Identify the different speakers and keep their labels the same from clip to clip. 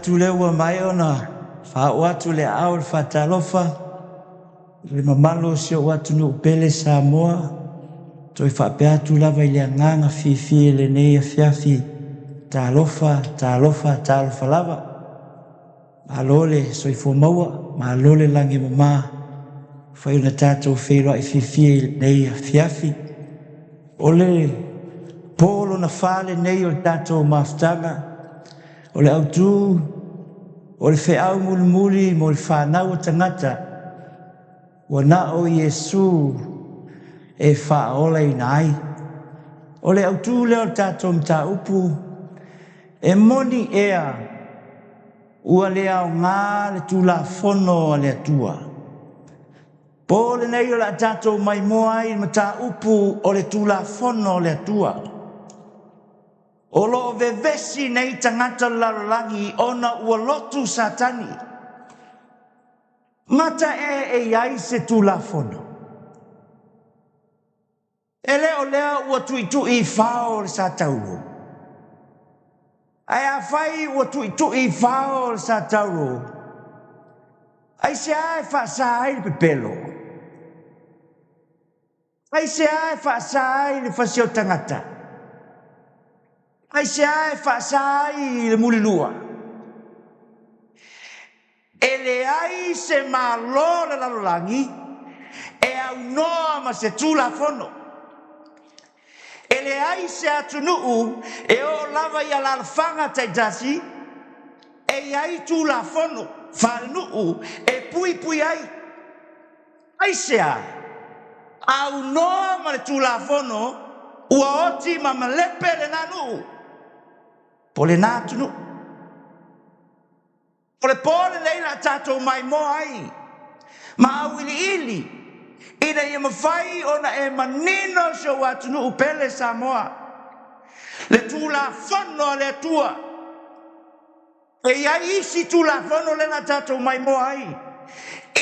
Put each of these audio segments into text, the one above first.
Speaker 1: Tu le ua mai ona whao atu le au le whatalofa le mamalo si o atu no pele Samoa toi whape atu lava i le anganga fifi le nei a fiafi talofa lava malole soifo maua malole langi mama whai una tātou whairoa i fifi nei a fiafi ole polo na whale nei o tātou maftanga o le autu o le wheau muli mo le whanau o tangata wa na o Iesu e whaola i nai o le autu le o tātou mta upu e moni ea ua le au ngā le tūla whono a le atua po le nei o la tātou mai moa i mta upu o le tūla whono le atua o lo vevesi nei tangata lalalangi ona ua lotu satani. Mata e iai se tulafono. E leo ua tuitu i whao le satauro. Ai a whai ua tuitu i whao le satauro. Ai se ae whaasai le pepelo. Ai se ae whaasai le whasio tangata. Ai se ae whaasai le mulilua. e le ai se malo le lalolangi, e au noa ma se tula fono. E le ai se atunuu, e o lava ia lalfanga taitasi, e ai tula fono, whanuu, e pui pui ai. Ai sea, au noa ma le tula fono, ua oti ma malepe le nanu. Po le natunu. Po le pole leila tatou mai mo ai. Ma au ili. Ina ia mawhai ona e manino so watunu upele Samoa. Le tula fono le tua. E ia isi tula fono le na tatou mai mo ai.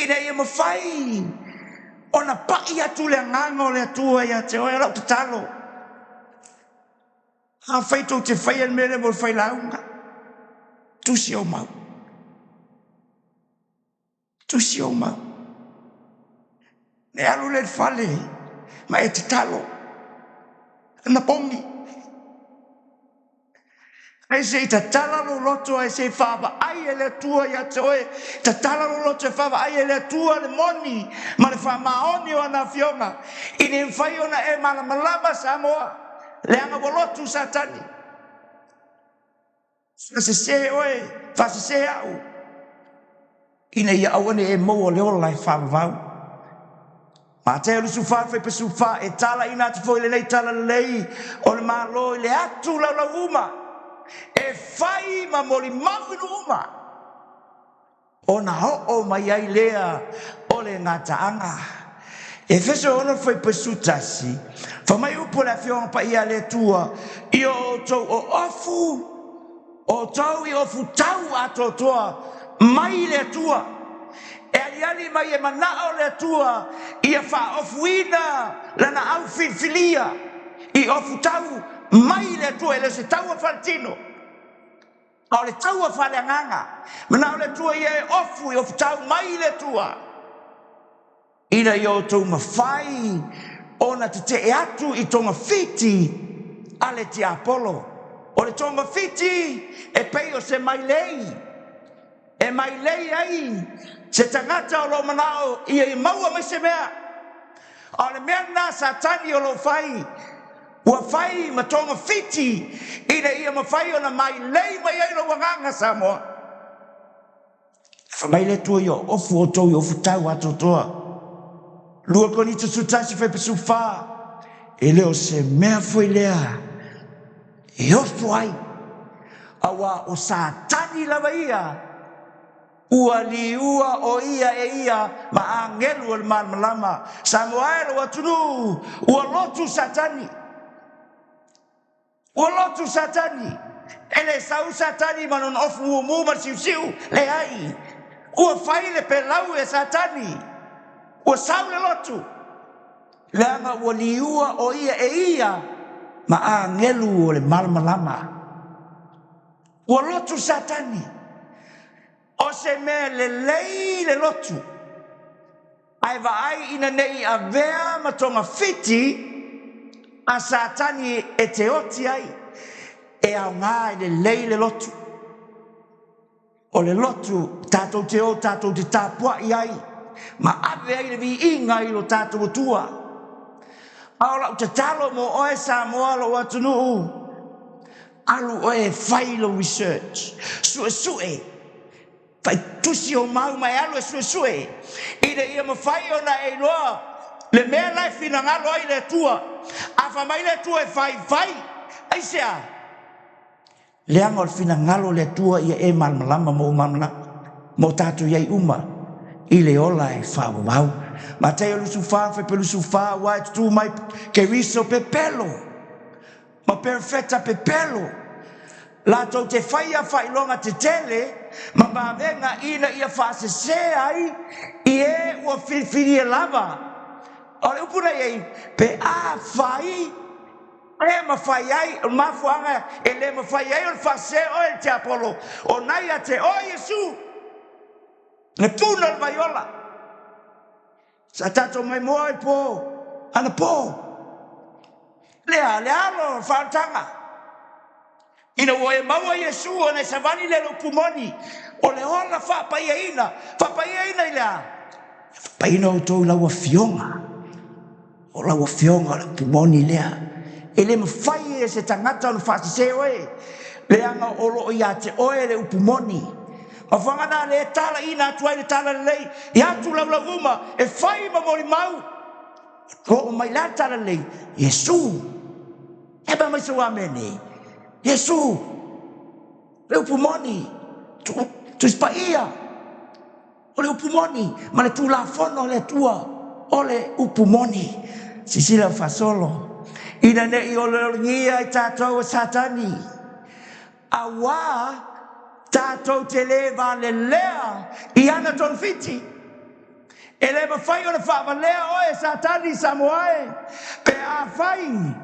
Speaker 1: Ina ia mawhai ona pai atu le ngango le tua ia te oe lau te talo. Ha whaitou te whaian mele mo whai launga. Tusi o mau. Tusi o mau. Ne alu le fale, ma e te talo. Na pongi. Ai se ta tala lo loto ai se fava ai e le tua ia te oe. Ta tala lo loto e fava ai e le tua le moni. Ma le fa maoni o ana fionga. Ine mwhai ona e mana malama Samoa. Le anga wolotu satani. Fase se oe, fase se au. Ine ia awane e mo o leo lai fava vau. Ma te alu sufa fe pe sufa e tala ina te foi le nei tala lei. O le malo le atu lau lau uma. E fai ma mori mau inu uma. O na ho mai ai lea o le ngata anga. E feso ono foi pe sutasi. Fa mai upo la fionga pa ia le tua. I o tau o ofu. O tau i ofu tau ato toa. Mai le tua. E aliali mai e manao le tua. Ia fa ofuina lana au filia. I ofu tau mai le tua. Ele se tau a fantino. O le tau a whaleanganga. Manao le tua ia e ofu i ofu tau mai le tua. Ina i o tau mawhai. Ona te te atu i tonga fiti. Ale te Apollo. O le tonga fiti. E pei o se mai lei. E mai lei ai. Se tangata o lo manao. Ia i maua mai se mea. O le mea na satani o lo whai. Ua whai ma tonga fiti. Ina ia ma whai o na mai lei mai ai lo wanganga Samoa. Mai le tua i o ofu o tau i ofu tau ato toa. Lua koni tu sutasi fai pesu wha. E leo se mea foi lea. E ofu ai. Awa o satani lava ia. Ua li ua o ia e ia. Ma angelu al malama. Samoa e lo atunu. Ua lotu satani. Ua lotu satani. Ele sau satani manon ofu umu ma siu le ai. Ua fai le pelau e satani. Ua sau le lotu. Le anga ua liua o ia e ia. Ma a ngelu o le malama. Ua lotu satani. O se me le lei le lotu. Ai va ai ina nei a vea ma tonga fiti. A satani e te oti ai. E au ngā le lei le lotu. O le lotu tātou te o tātou te tāpua i ai. Ma ave ai le vi inga i lo tātou tua. Aola u te talo mo oe Samoa lo atunu. Alu oe whai lo research. Sue. Whai tusi o mau mai alu e sue. Ida ia ma whai o na e loa. Le mea lai fina ngalo ai le tua. Afa mai le tua e whai. Ai sea. Le anga o fina ngalo le tua ia e malmalama mo mamla. Mo tātou iai uma. I le ola e whawau. Ma te olu sufa, fe pelu sufa, wai tu mai ke riso pe pelo. Ma perfetta pe pelo. La tau te whaia whailonga te tele, ma mawenga ina ia whaase se ai, i e ua whiri e lava. O le upuna iei, pe a whai, e ma whai ai, o mafuanga, e le ma whai ai o le whaase o e te Apollo, o nai a te o Yesu. Ne puna le vaiola. Sa tato mai moa e po. Ana po. Le alo whaatanga. ina wo e maua Yesu ona savani le pumoni o le ola fa pa ina ila pa ina o to la wa fionga o la wa fionga le pumoni lea ele mfai e se tangata no fa se oe le anga o lo ia te oe le pumoni ma fanga le tala ina tua le tala le ia tu la uma e fai ma mori mau ko mai la tala le Yesu e ba mai so amene Yesu le pumoni tu spaia o le pumoni ma le tu la fono le tua o le pumoni sisila fasolo ina ne i o le ngia i tatou satani awa tatou te leva le lea i ana ton fiti e le mawhai o le whaamalea o e satani samoae pe a whai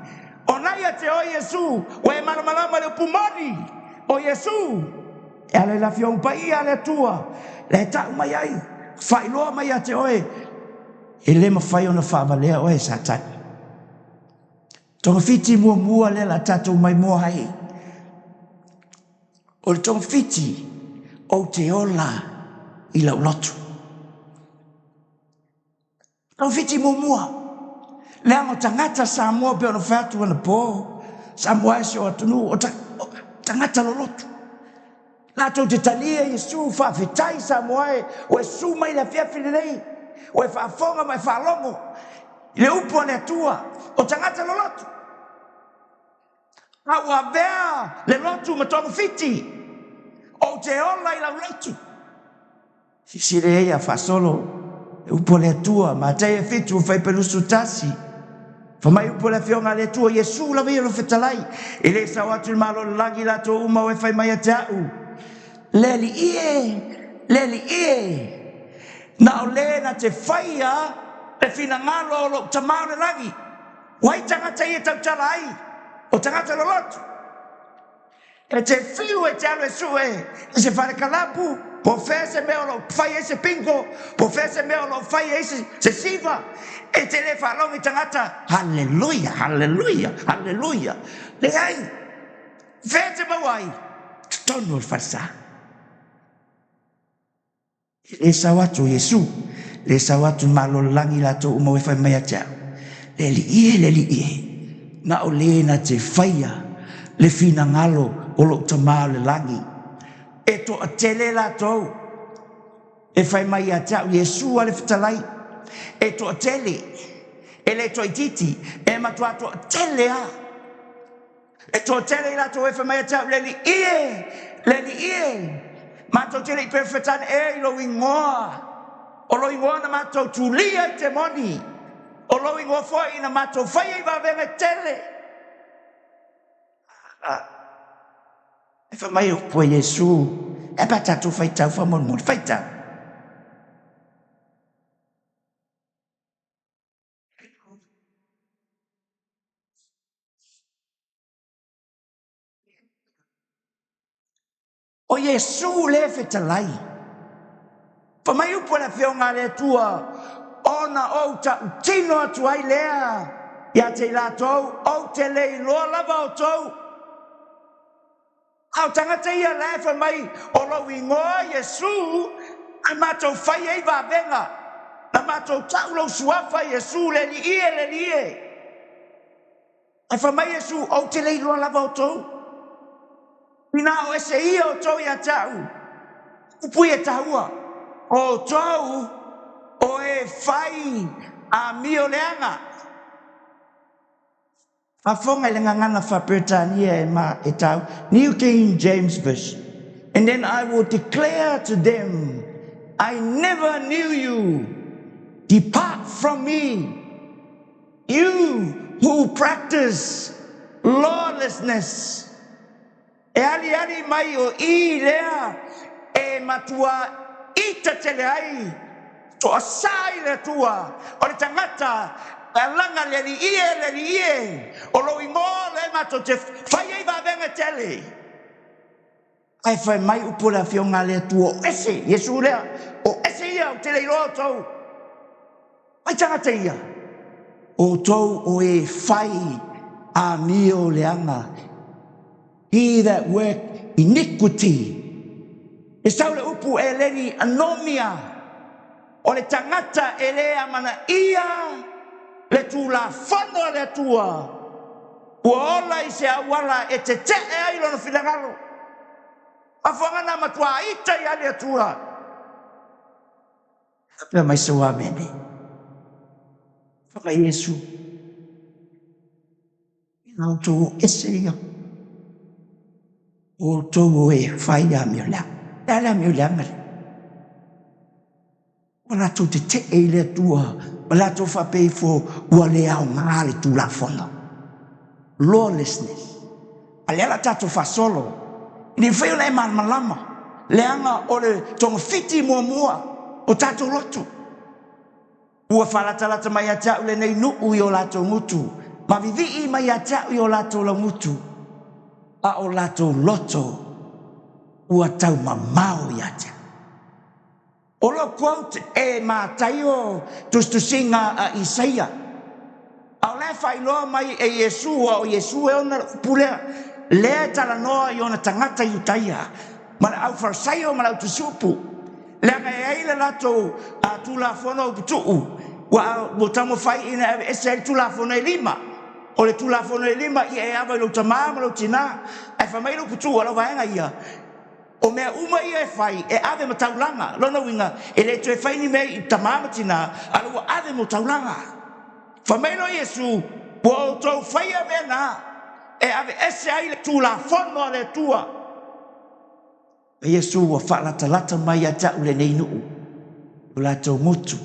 Speaker 1: o naia te o Yesu o e malamalama le pumoni o Yesu e ale la fiong pa ia le tua le tau mai ai whai loa mai a te oe e le mawhai o na whaamalea o e satani tonga fiti mua le la tatou mai mua hai o le tonga fiti o te ola i lau lotu tonga fiti mua le ango tangata Samoa pe ona whatu ana po Samoa se o atunu o tangata lo lotu la tau te tania Yesu whawhetai Samoa o e suma i la whiawhine nei o e whaafonga mai whaalongo le upo ane atua o tangata lo lotu a vea le lotu ma tonga fiti o te ola i lau lotu sisire ea whasolo e upo le atua ma te e fitu whai pelusu tasi whamai upo le fionga le atua Yesu la vea lo whetalai e le sa watu malo langi la to uma o e whai mai a te au leli ie na o le na te whaia e fina ngalo o lo tamau le langi wai tangata ia tau tala ai o tangata lo lotu e te fiu e te alo e su e se fare kalapu po fese me o lo fai e se pingo po fese me o lo fai e se siva e te le whalongi tangata halleluja halleluja le ai fete mawai tonu o farsa le sa watu Yesu le sa watu malo langi la to umo e fai mai a tau le li ie na o le na te whaia le fina ngalo o lo tamau le langi e to a tele la tau e fai mai a tau Yesu ale fitalai e to a tele e le to i titi e matua to a tele a e to a tele la tau e fai mai a tau le li ie mato tele i perfetan e lo ingoa o lo ingoa na mato tulia i te moni o lo ingoa foi na mato fai i va venga tele e fa mai o po Yesu e pa tatu fai tau fa mon fai tau o Yesu le fetalai fa mai o po la fionga le tua ona o ta tino atu ai lea ia te la tau o te le loa lava o tau au tangata ia le fa mai o lo ingoa Yesu a mato fai ei va venga na mato tau lo suafa Yesu le li ie ai fa mai Yesu o te le loa lava o tau Pina o ese ia o tau ia tau upui e tahua o tau o e fai a mio leanga a fonga le ngangana fa Britania e ma e tau New King James Version and then I will declare to them I never knew you depart from me you who practice lawlessness e ali mai o I lea e matua ita tele ai to asai le tua o le tangata e langa le li ie o lo ingo le mato te fai ei va venga tele ai fai mai upo la fionga le tua ese Yesu lea o ese ia o tele ilo tau ai tangata ia o tau o e fai a mio leanga He that work iniquity. E sau le upu e leni anomia. O le tangata e lea mana ia le tu la whano le tua. Ua ola I se awala e te ai lona whinangalo. A whangana matua ita I ale atua. Pea mai se wā mene. Whaka Yesu. Ngau tō ese ia. O tō e whai a mio lea. Ala mio lea ngare. Wala tō te I le atua. Wala tō whapei fo ua le au ngā le tū la whano. Lawlessness. Alela tato fasolo. Ni wheo nei malama. Leanga o le tonga fiti mua o tato lotu. Ua whalatalata mai ata ule nei nuu I o lato ngutu. Ma vivi mai ata I o lato la ngutu. A o lato loto. Ua tau mamau I ata. O lo quote e mātaio tustusinga a Isaia. Au le whailoa mai e Yesua o Yesu e ona pulea. Lea tala noa I ona tangata Iutaia. Mana au farsaio mana au tusupu. Lea ka e aile lato a tula fono uputuu. Wa tamo fai ina ese tula fono e lima. O le tula fono e lima I e ava ilo tamama lo tina. E whamailo uputuu ala waenga ia. O mea uma ia e whai e ave ma taulanga. Lona winga e le tu e whai ni mea I tamama tina. Ala wa ave mo taulanga. Whamailo Yesu. Wa o tau whai a mea na. E ave ese ai le tula fono le tua. E Yesu wa whalatalata mai ata ule nei nuu. O lato mutu.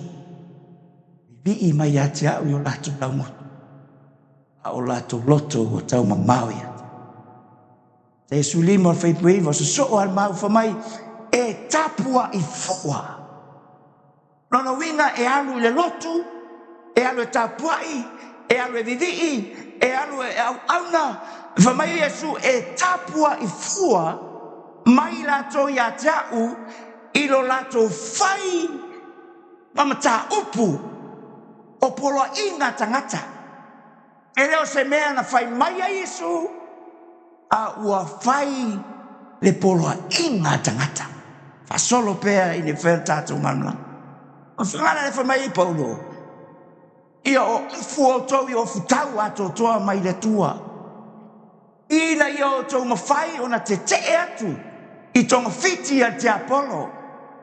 Speaker 1: Vii mai ata o lato lau mutu. A o lato loto o tau mamau ia. Te Yesu lima o whaipuiva so so al mau whamai e tapua I fua. Nona winga e alu le lotu. E alu e tapuai. E alu e vivii. E alu e au auna. Whamai Yesu e tapua I fua. Mai lato ia tau. Ilo lato whai. Mamata upu. O polo inga tangata. E leo se mea na whai mai a Yesu. A ua whai le polo inga tangata. Fasolo pea I ne whai tātou manula. O whangana le whai mai I Paulo. Ia o ufu o tau I o futau ato toa mai le tua. Ina ia o tau mawhai o na te atu. I tonga fiti a te Apollo.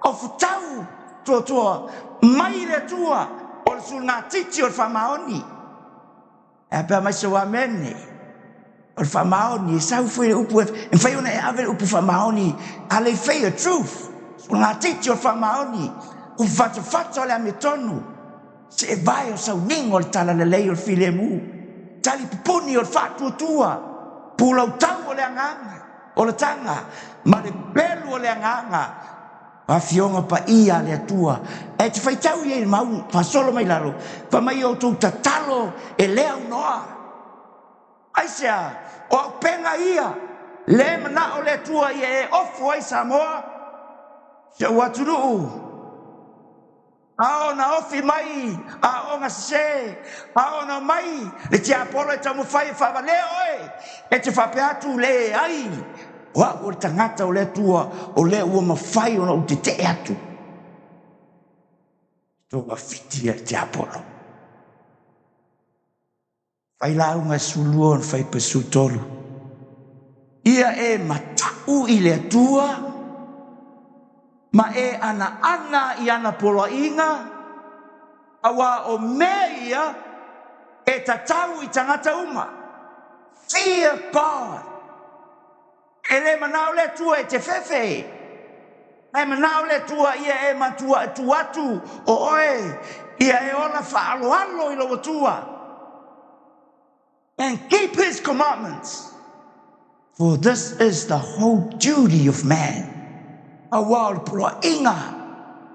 Speaker 1: O futau toa mai le tua. O le suna titi o le whamaoni. E pia mai se wa mene. O le whamaoni. E sau whi le upu. E whai ona e ave le upu whamaoni. A le whai a truth. Suna titi o le whamaoni. U whata o le ametonu. Se e vai o sau ningo o le tala le lei o le file mu. Tali pupuni o le whatu tua. Pulau tau o le anganga. O le tanga. Ma le belu o le anganga. A fionga pa ia le atua. E te whaitau I e mau. Fasolo mai laro. Pa mai o tau tatalo. E lea unoa. Aisea. O au penga ia. Le mana o le atua I e ofu ai Samoa. Se waturu. Ao na ofi mai. Ao nga se. Ao na mai. Le te Apollo e tamu whai whavaleo e. E te whapeatu le ai. Wa o tangata o le tua o le ua mawhai o na o te atu. Tō mawhiti a te Apollo. Whai launga sulua on whai pesu tolu. Ia e matau I le tua. Ma e ana I ana pola inga. Awa o meia e tatau I tangata uma. Fear God. E le manao le tua e te whewhe. E manao le tua ia e matua tuatu o oe. Ia e ona whaaloalo I lo tua. And keep his commandments. For this is the whole duty of man. Awa o pula inga.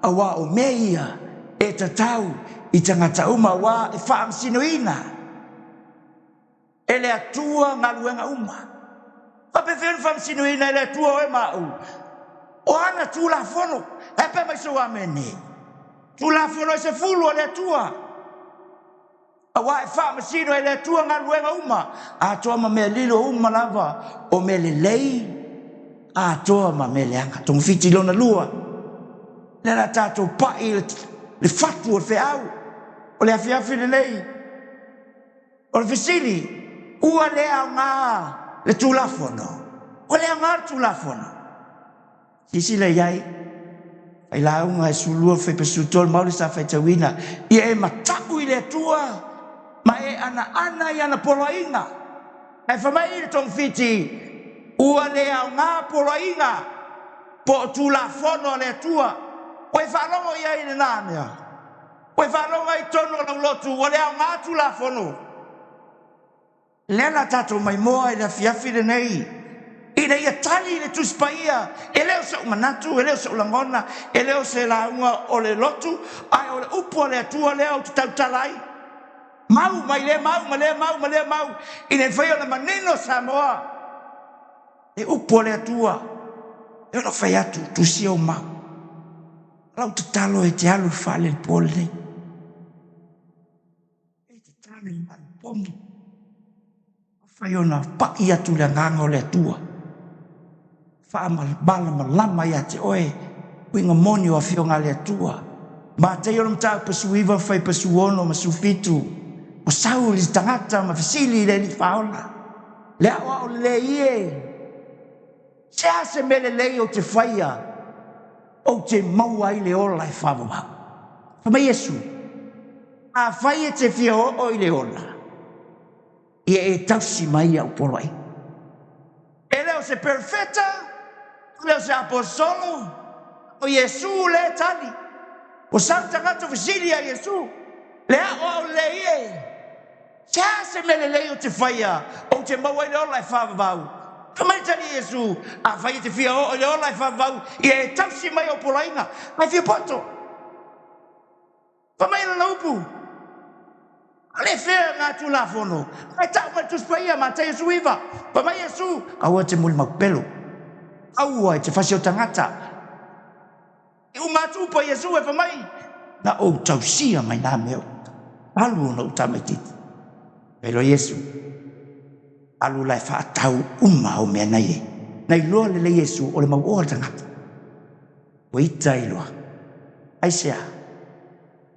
Speaker 1: Awa o meia e tatau I tangata uma wa e whaamsinoina. E le atua ngaluenga uma. Pape fen fam sinuina le tua e mau. O ana tu la fono. E pe mai so amene. Tu la fono se fulu le tua. Awa e wha masino e le tua ngā luenga uma. A toa ma mea lilo uma lava o me le lei. A toa ma me le anga tong fiti lona lua. Le la tātou pai le fatu o le wheau. O le awhiawhi le lei. O le fisili. Ua le au ngā le tūlafono. O le au ngā tūlafono. Sisi le iai. Ai la unga e sulua whai pesu tol mauri sa whai tawina. Ia e mataku i le tua. Ma e ana i ana polo inga. E whamai le tong fiti. Ua le au ngā polo inga. Po tūlafono le tua. O e whalongo ia i le nānea. O e whalongo i tono na ulotu. O le au ngā tūlafono. Lela tato mai moa i le fiafi le nei. Ina ia tali le tuspaia. E leo se umanatu, e leo se ulangona, e leo se launga o le lotu, ai o le upu o le atua leo te tautalai. Mau, mai le mau, ma le mau, ma le mau. Ina whai o le manino Samoa. E upu o le atua. E ono whai atu, tusia o mau. Lau te talo e te alu whale le pole nei. E te talo i manu pomu. Whai ona pai atu le nganga o le atua. Wha malama ia te oe. Winga moni o a whio ngā le atua. Ma te ono mtau pasu iwa whai pasu ono ma su fitu. O sau li tangata ma fisili le li whaola. Le awa o le ie. Se ase mele lei o te whaia. O te maua i le ola e whawawau. Whama Yesu. A whai e te whia o i le ola. Ia e tausi mai au polai. E leo se perfeta, leo se apostolo, o Yesu le tali. O santa gato visili a Yesu. Le o le ie. Se mele lei o te whaia, o te maua i le ola e whawawau. Kamai tali Yesu, a whai te whia o le ola e whawawau, ia e tausi mai au polainga. Mai whia poto. Kamai na upu. Ale fea ngā tūlafono. Mai tau mai tuspaia ma te Yesu iwa. Pa mai Yesu. Aua te muli makupelo. Aua e te whasi o tangata. I umatu pa Yesu e pa mai. Na o tausia mai nā meo. Alu na utamai titi. Pero Yesu. Alu lai whaatau o mea nei e. Nei loa le Yesu o le mau oa tangata. O ita i loa. Aisea.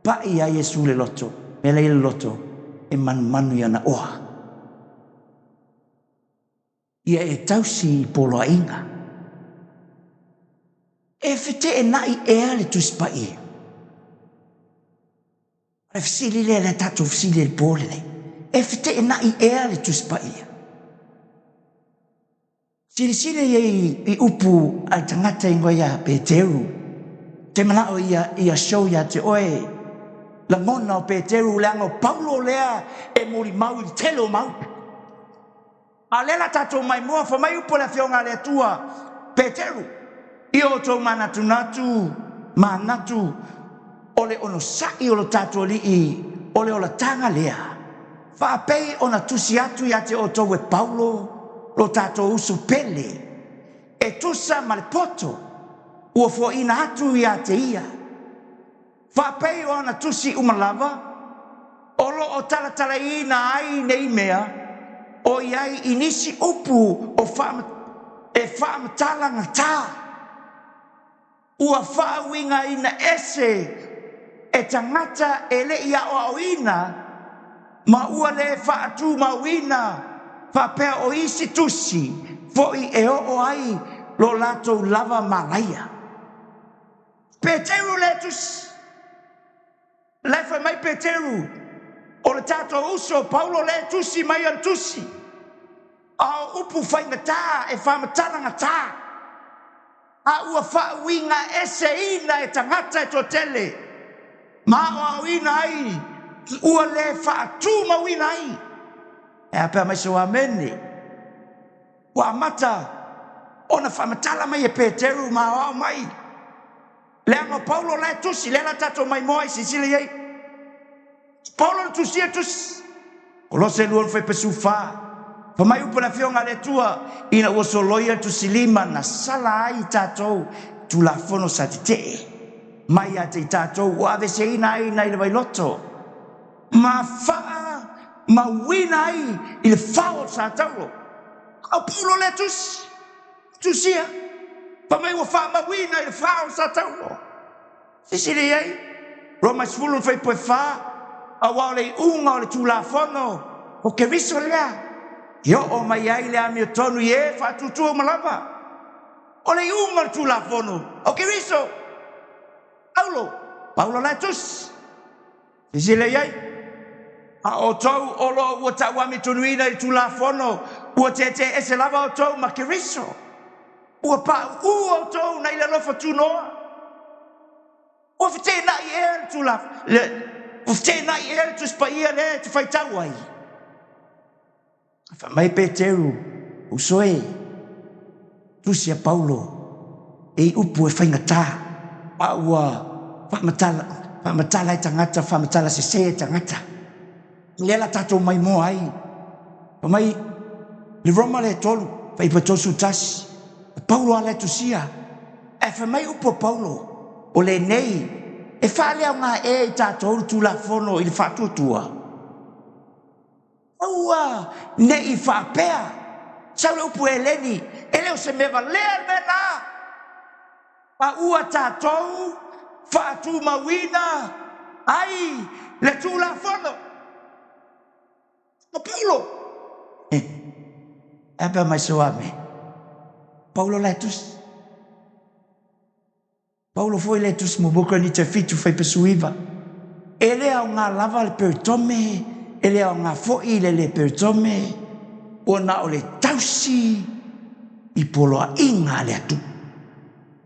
Speaker 1: Pai a Yesu le loto. Me le loto. E manu ia na oa. Ia e tausi polo inga. E white e nai e ale tuspa ia. E fisili le tatu fisili le pole nei. E white e nai e ale tuspa ia. Sili i upu ai tangata ingo ia Peteru. Te manao ia show ia te oe. La mona o Peteru leango Paulo lea e mori mau i telo mau. A lela tato mai moa fa mai upo le whionga le tua Peteru. I o tō manatu o le ono sai o lo tato li i o le o la tanga lea. Fa apei ona tusi atu ia te o tō e Paulo lo tato usu pele. E tusa ma le poto ua fo ina atu ia te ia. Whapei o ana tusi umalava, o lo o talatala i na ai nei mea, o iai inisi upu o whaamatala tā. Ua whaawinga ina ese, e tangata e le ia o awina, ma ua le whaatu ma wina, whapea o isi tusi, fo i e o ai lo lato lava malaia. Peteru le tusi. Lefa mai Peteru, o le tato uso, Paulo le tusi mai an tusi. A upu whaingatā e whamatalanga tā. A ua whaawinga ese ina e tangata e totele. Ma o awina ai, ua le whaatu mawina ai. E apea mai so amene. Ua amata, ona whamatala mai e Peteru ma o mai. Leango Paulo le tusi, le la tato mai moa i Sicily ei. Paulo le tusi e tusi. Kolose luon fai pesu wha. Pa mai upa na whionga le tua, ina ua soloia tusi lima na sala ai tatou tu la fono sa te te. Mai a te tatou ua ave se ina ai nai le vai loto. Ma wha mawina ai i le fao sa taulo. Au Paulo le tusia. Pa mai ua wha mawina i le fao sa taulo. Sisi le ai. Roma sifulu fai poe wha. A wao le unga o le tulafono. O ke riso lea. Yo o mai ai le ami o tonu i e wha tutua malapa. O le unga o le tulafono. O ke riso. Paulo le tus. Sisi le ai. A o tau o lo ua ta wami tunuina i tulafono. Ua te ese lava o tau ma ke riso. Ua pa ua o tau na ila lofa tunoa. Ua fite na i e tulaf. Ua fite na i e tus pa ia le te fai tau ai. Fa mai Peteru usoe. Tusia Paulo. E upu e whai ngata. Pa ua whamatala e tangata, whamatala se tangata. Lela tatou mai mo ai. Pa mai le Roma le tolu. Fai patosu tasi. Paulo ale tusia. E fa mai upo Paulo. O le nei. E fa lea ngā e i tātou tu la fono i le whatutua. Aua. Ne i whapea. Sau le upo e leni. E leo se mewa lea mena. Pa ua tātou. Whatu mawina. Ai. Le tu la fono. O Paulo. Apa mai soame. Paulo letus. Paulo foi letus mo boca ni te fitu fai pesuiva. Ele a ngā lava le pertome. Ele a ngā foi le pertome. O na o le tausi. I poloa inga le atu.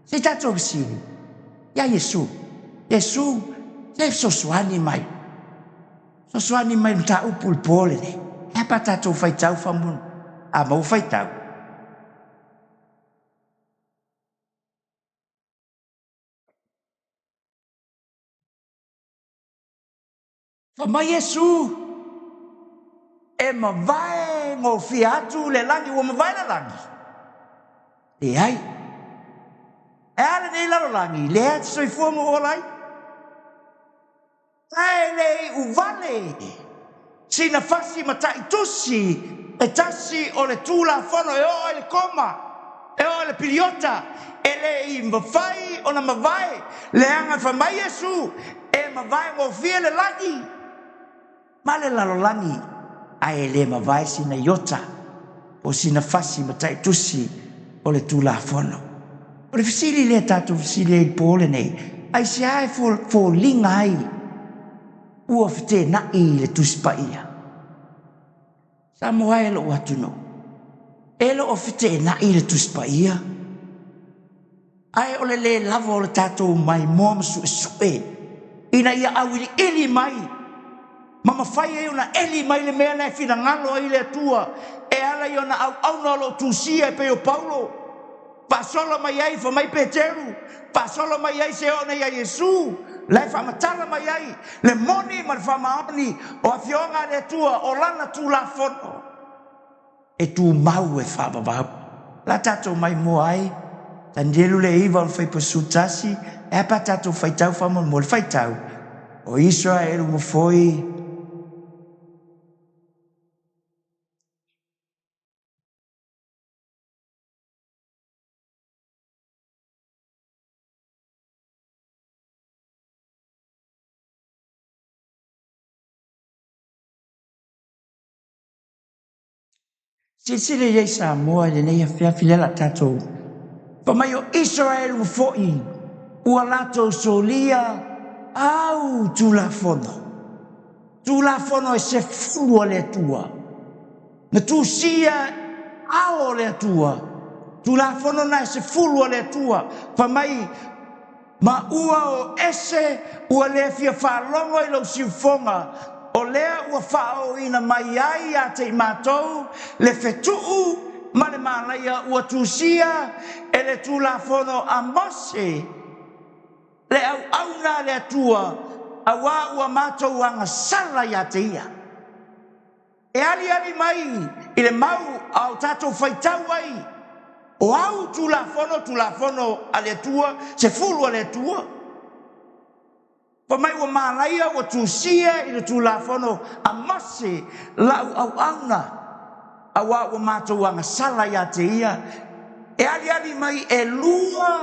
Speaker 1: Se tato visini. Ya Yesu. Yesu. Se sosuani mai. Sosuani mai mta upul pole ne. Epa tato fai tau famun. A mau fai tau. Ma Yesu e ma vai ngō fiatu le langi o ma vai le langi. E ai. E ale nei laro langi. Le ati soi fuamo o lai. Ai le uvale. Sina fasi ma tai tusi. E tasi o le tula fono e o le koma. E o le piliota. E le i mawhai o na mawai. Le anga fa mai Yesu. E ma vai ngō fia le langi. Male lalolangi ai le mawai sina iota o sina fasi matai tusi o le tulafono. O le fisili le tatu fisili e pole nei ai si ai fo linga ai ua fite na i le tusi pa ia. Samoa e lo watuno. E lo o fite na i le tusi pa ia. Ai o le lavo o le tatu mai moa su e ina ia awili ili mai. Mama fai e ona eli mai le mea nei fina ngalo i le atua. E ala i ona au nalo tusia e pe o Paulo. Pasolo mai ai fa mai Peteru. Pasolo mai ai se ona ia Yesu. Lai fa matala mai ai. Le moni ma fa maoni o a fionga le atua o lana tu la fono. E tu mau e fa babau. La tato mai mo ai. Tandelu le iwa o fai pasutasi. E pa tato fai tau fa mo le fai tau. O Israel mo foi. Sisile ye Samoa le nei afia filela tatou. Pa mai o Israel u foi. Ua lato solia au tulafono. Tulafono e se fulu le tua. Na tu sia ao le tua. Tulafono na se fulu le tua. Pa mai ma ua o ese ua le fia whalongo i lo siufonga. O lea ua whao ina mai ai a te mātou, le whetuu, ma le mālaia ua tūsia, e le tūlafono a mose. Le au nā le atua, a wā ua mātou anga sala ia te ia. E ali mai, i le mau au tātou whaitau ai. O au tūlafono a le atua, se fulu a le atua. mai ua malaia ua tusia i le tulafono a mase lau auauna aua ua matou agasala iā te ia e aliali mai e lua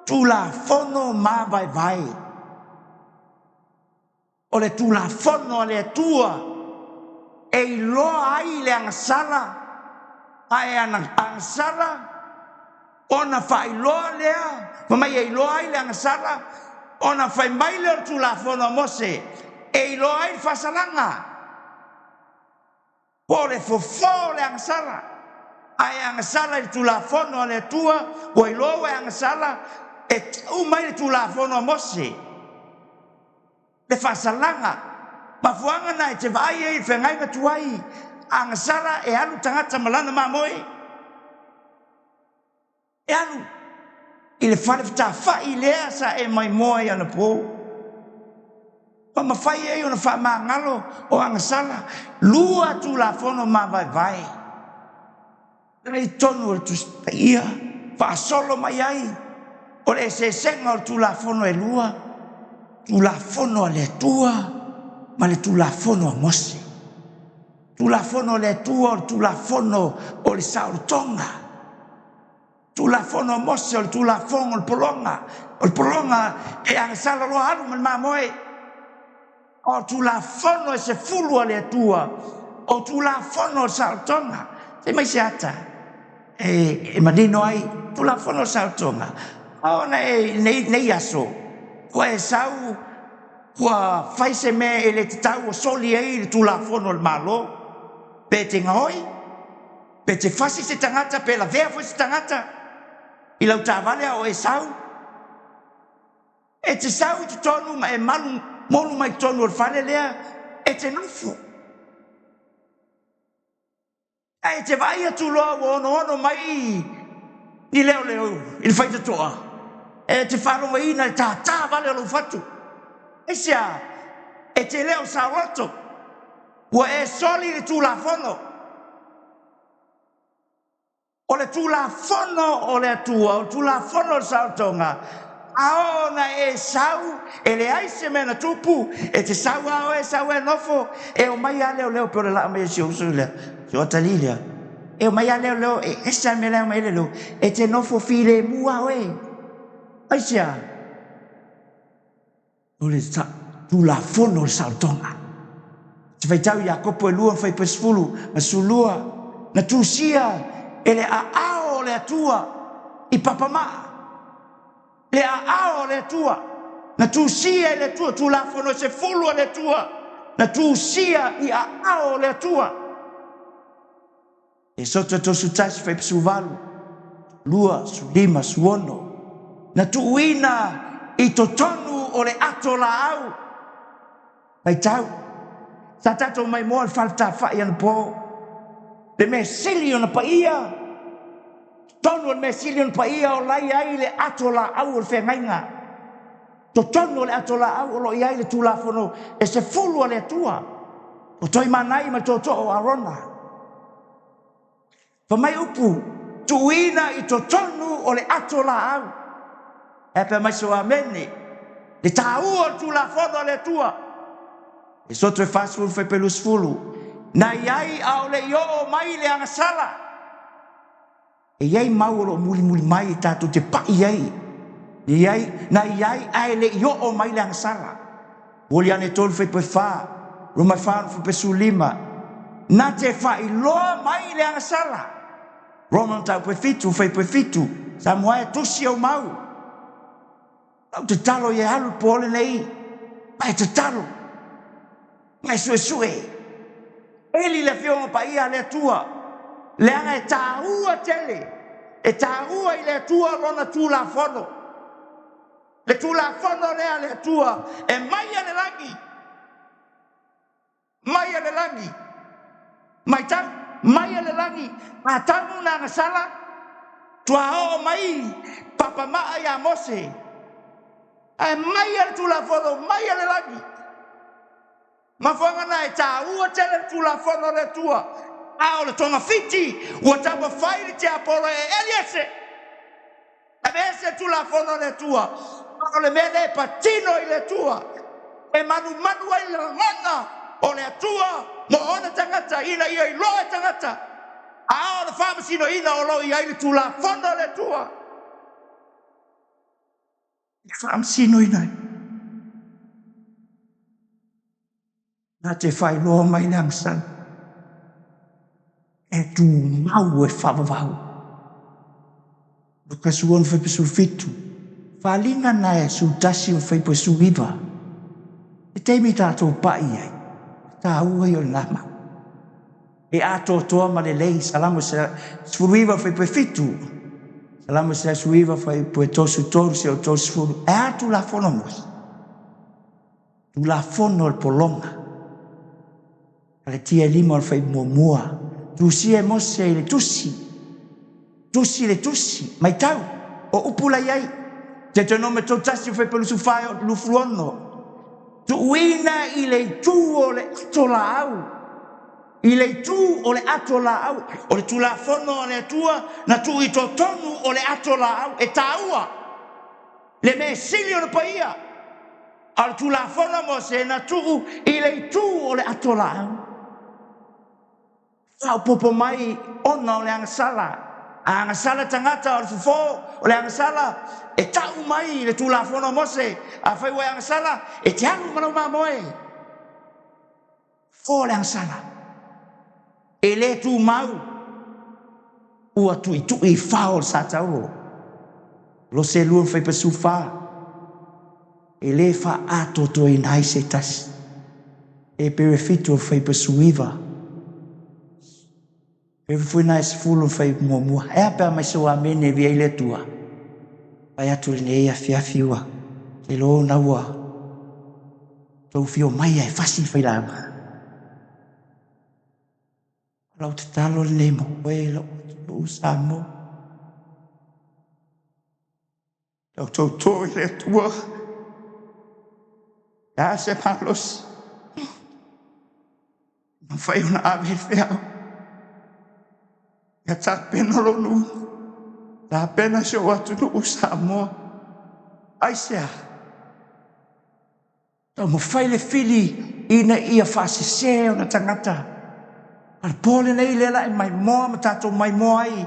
Speaker 1: tulafono mavaevae o le tulafono a le atua e iloa ai le agasala ae agasala ona faailoa lea mamai e iloa ai le agasala ona fai mai le tulafono a Mose e iloa ai le faasalaga po le fofo le agasala ae agasala i le tulafono a le atua ua iloa ua agasala e tau mai le tulafono a Mose le faasalaga mafuaga na e te vaai ai fegaiga tuai agasala e alu tagata malana mamoe e alu i le fale fetafa'i lea sa e maimoa i ana pou ma mafai ai ona faamagalo o agasala lua tulafono mavaevae lai tonu o le tusipaia faasolo mai ai o le esesega o le tulafono e lua tulafono a le atua ma le tulafono a Mose tulafono o le atua o le tulafono o le saʻolotoga tulafono a Mose o le tulafono o le pologa e agasala loa alu ma le mamoe o tulafono e sefulu a le atua o tulafono o le saʻolotoga te mai se ata e manino ai tulafono o le saʻolotoga aona e nei aso ua e sau ua fai se mea e le tatau o soli ai le tulafono o le malo pe te gaoi pe te fasi se tagata pe lavea foi se tagata i lau tavale a o e sau e te sau i te tonu ma e malu molu mai tonu o le fale lea e te nofo e te vai atu loa ua ono mai i leo i le faitatoa e te whalomaina e tātā vale o lau fatu Esia, e te leo saoto, ua e soli le tulafono. O le tulafono o le atua, o tulafono o le saotonga. Aona e sau, e le aise mena tupu, e te sau ao e sau e nofo, e o mai a leo pe o le laa mai si o usulea, si o talilia. E o mai a leo, e esa me leo mai leo, e te nofo file mua oe. Aisia, o le tulafono o le saʻolotoga te faitau iakopo e lua fai pesfulu ma sulua na tusia e le aao o le atua i papama'a le aao o le atua na tusia i le atua tulafono se fulu o le atua na tusia i aao o le atua e soto tosu tasi fai pesuvalu lua sulima suono na tuuina i totonu o le ato laau mai tau sa tatou mai moa le falatafa'i ana po le mea sili ona paia tonu o le mea sili ona paia o lai ai le ato laau o le feagaiga totonu o le ato laau o lo'i ai le tulafono e se fulu o le atua o toi manai ma toto'o o arona famai upu tuuina i totonu o le ato laau e pe mai so amene le tāua o tulafono le atua e soto e fasfulu fai pelusfulu na iai ao le i'o mai le agasala e iai mau o lo'o mulimuli mai i tatou te pa'i ai na iai ae le i'o mai le agasala uli ane tolu fai poefā luma fānu fai pesulima na te fa'iloa mai le agasala Roma tau poefitu fai poefitu sa moa e tusi au mau au te talo i alu pole nei mai te talo mai sue eli le fionga pa ia le atua le anga e tāua tele e tāua i le atua lona tulafono le tulafono lea le atua e mai ale langi mai tau mai ale langi a tau na ngasala tua o mai papa maa ya Mose ai mai ale tulafono mai ale langi mafanga na e tāua tele tulafono le tua a o le tonga fiti ua tapa whairi te apolo e eliese a mese tulafono le tua o le mele patino i le tua e manu ai le ngona o le atua mo ona tangata ina ia i loa tangata a o le whamasino ina o lo i aile tula fono le tua i whamasino ina na te whai loa mai le angsan e tu mau e whamavau luka suon whai pesu fitu whalinga na e su tasi o whai pesu iwa e teimi tātou pai ai tā ua i o nama e ato toa ma le lei salamu se sfuruiva whai pe fitu salamu se suiva whai pe tosu toru se o tosu furu e atu la fono mos tu la fono il polonga ale tia lima o whai mua tu si e mose i le tusi le tusi mai tau o upula iai te te nome tau tasi whai pe lusu whai o lufruono tu uina i le tu o le atola au i le tu o le atola au o le tu la fono o le atua na tu i to tonu o le atola au e taua le me sili o le paia al tu la fono mo se na tu i le tu o le atola au fa popo mai ona o le angasala tangata o le fufo o le angasala e tau mai le tu la fono mo se a fai wa angasala e te alu mana mamoe fo le angasala e le tu mau ua tu i fao sa tau lo se luon fai pesu fa e le fa ato to i nai se tas e pere fitu fai pesu iwa e fui nai se fulu fai mua e apea mai se wamene via ile tua pai atu le nei a fiafiua le lo na ua tau fio mai e fasi fai lama lau te talo le nei mo e lau lo usa mo lau tau to i le tua ya se palos ma fai una ave feao ya ta pena lo nu ta pena se o atu no usa mo ai sea tau mo fai le fili ina ia fasi se ona tangata al pole nei le la mai mo ma tato mai mo ai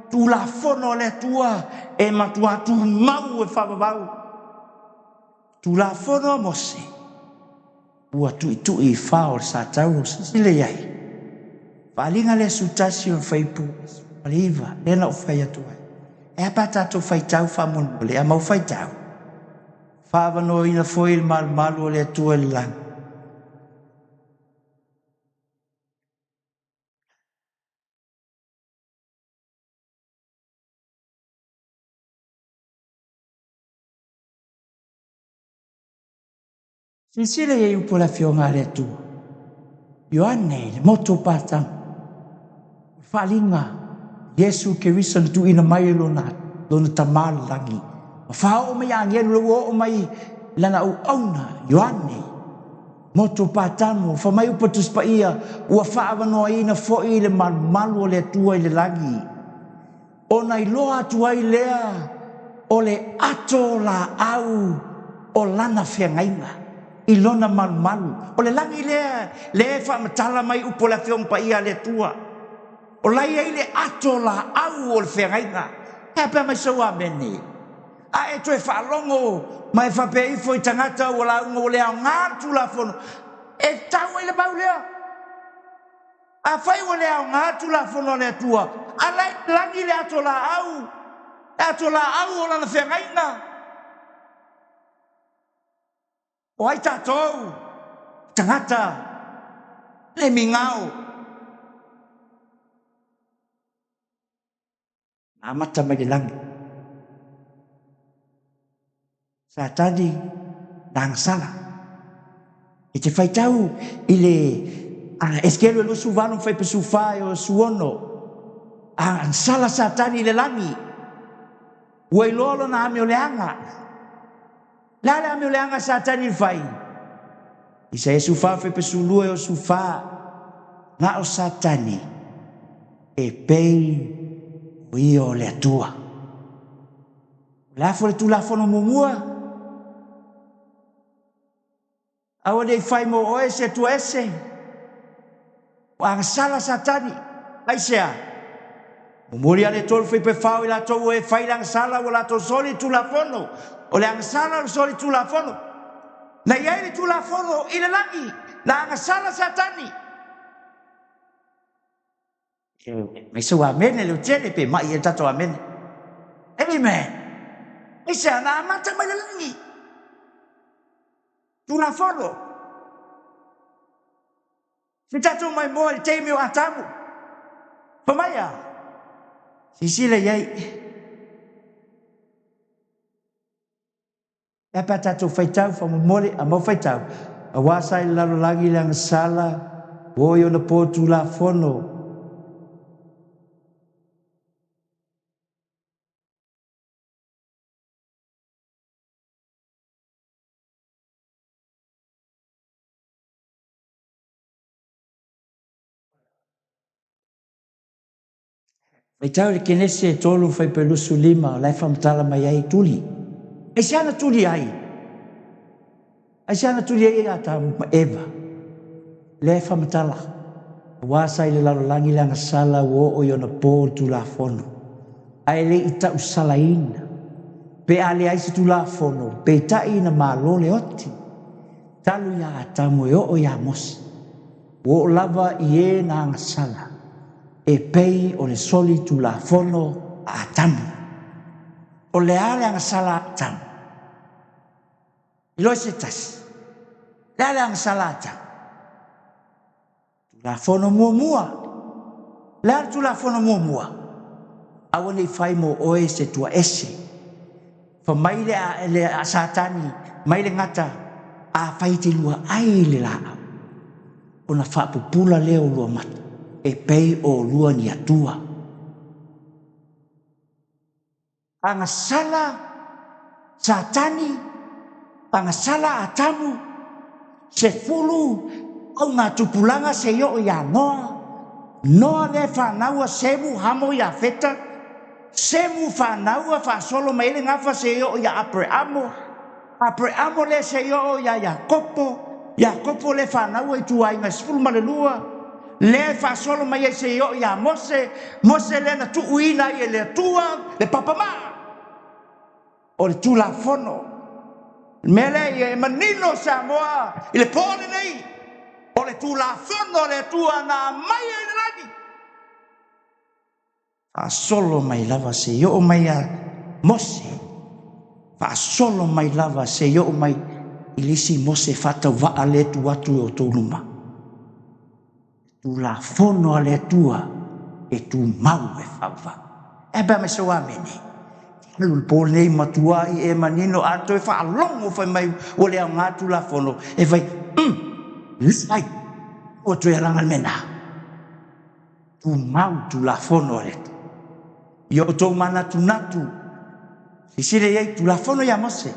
Speaker 1: tu la fono le tua e ma tua tu mau e fa bau tu la fono mo se ua tu i fao sa tau sile ai palinga le sutasi o faipu aliva le na o fai atu ai e apa tato fai tau fa mon le ama o fai tau fa no ina foi il mal o le tua le lang sile ai upo la fionga le tua Ioane le moto patang falinga Yesu ke wisan tu ina mai lona tamal lagi fa o mai angel lo o mai lana u auna Ioane moto patamo fa mai upatus pa ia ua fa no ina fo ile mal le tua ile lagi ona i loa tu ai lea o le ato la au o lana fiangainga i lona malu o le langi le fa matala mai upo la fiong pa ia le tua o lai ai le ato la au o le fiangainga e pe mai so amene a e to e fa longo mai fa pe i foi tangata o la ngo le nga tu la fono e tau ile ba lea a fai o le nga tu la fono le tua a lai langi le ato la au o la fiangainga o ai tātou, tangata, le mingau. Amata mai le langi. Sa tadi, nang sala. E te fai tau, i le, eskelo e lo suvano fai pe sufai o suono. Ang sala sa tadi le langi. Ua i lolo na ame o le anga. Lale ame o le anga sa tadi fai. I sa e sufa fe pe sulue o sufa na o satani e pei o i o le atua. La fo le tu la fo no mumua. Awa nei fai mo oe se tu ese. Ang sala satani. Ai sea. Mumuri ale tol fai pe fau ila tau e fai lang sala wala to soli tu la fono. O le ang sala o soli tu la fono. Na iai tu la fono ila langi. Na ang sala satani. Mai so amen le tele pe mai e tato amen. Amen. Ai sea na mata mai langi. Tu la fono. Si tato mai mo il te mio atamu. Pamaya. Sisile iai. E pa tato faitau fa mo mole a mo faitau. A wasa i lalo lagi lang sala. Wo yo na po tu la fono. Faitau le kenese tolu fai pelusu lima. Lai famtala mai ai tuli. E siana tuli ai. Ai siana tuli ai ata Eva. Le famtala. Wasa i le lalo langi lang sala. Wo yo na po tu la fono. Ai le ita usala ina. Pe ale ai tu la fono. Pe ta ina malo le oti. Talu ya atamu o ya mos. Wo lava ie na ngasala. E pei o le soli tu la fono a atamu. O le ale ngasala atamu. Ilo se tas. Le ale ngasala atamu. Tu la fono mua mua. Le ale tu la fono mua mua. Awane i fai mo oe se tua ese. Fa mai le a satani. Mai le ngata. A fai te lua ai le la. Ona fa pupula leo lua mata. E pei o lua ni atua. Anga sala satani, anga sala atamu, se fulu, au ngā tupulanga se yo ya noa. Noa le whanaua semu hamo ya feta, semu whanaua whasolo maile ngafa se yo ya Abrahamo. Abrahamo le se yo ya Yakopo. Yakopo le whanaua i tuai ngā sifulu malelua. Le fa solo mai se yo ya Mose le na tu uina ye le tua le papama o le tu la fono mele ye manino Samoa ile pone nei o le tu la fono le tua na mai le lagi fa solo mai lava se yo mai a Mose fa solo mai lava se yo mai ilisi Mose fata va ale tu watu o toluma. Tu la fono ale tua e tu mau e fava. E ba me so amene. Lu pol nei matua i e manino ato e fa longo fa mai o le ngatu la fono e vai sai o tu era mena. Tu mau tu la fono ale. Yo to mana tu natu. Si sire ye tu la fono ya Mose.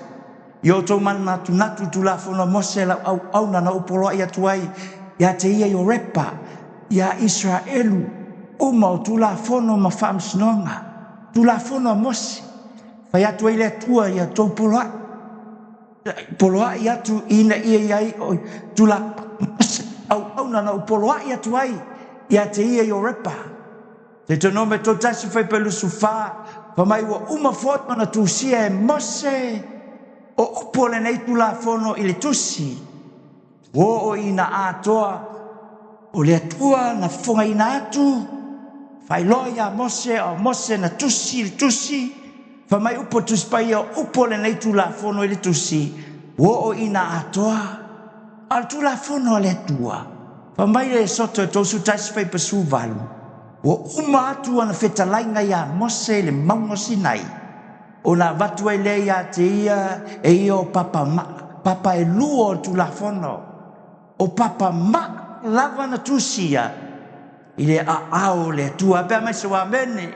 Speaker 1: Yo to mana tu natu tu la fono Mose la au na upolo ya tuai ya te ia yo repa. Ya Israelu uma tu la fono ma fam snonga tu la fono Mose fa ya tu ile tua ya to poloa ya tu ina ia tu la au na poloa ya tu ai ya te ia yo repa te nome to tasi fa pelu sufa fa mai wa uma foto na tu sia e Mose o pole nei tu la fono ile tusi o ina atoa o le atua na fonga ina atu fai loia Mose o Mose na tusi fa mai upo tuspai o upo le nei tu la fono ile tusi o ina atoa al tu la fono le tua fa mai le soto to su tasi fai pesu valu o uma atu ana feta lainga ya Mose le maungo Sinai o na vatu ele ya te ia e io papa e luo tu la fono o papa lava na tusia ile a ao le tua pe mai so amene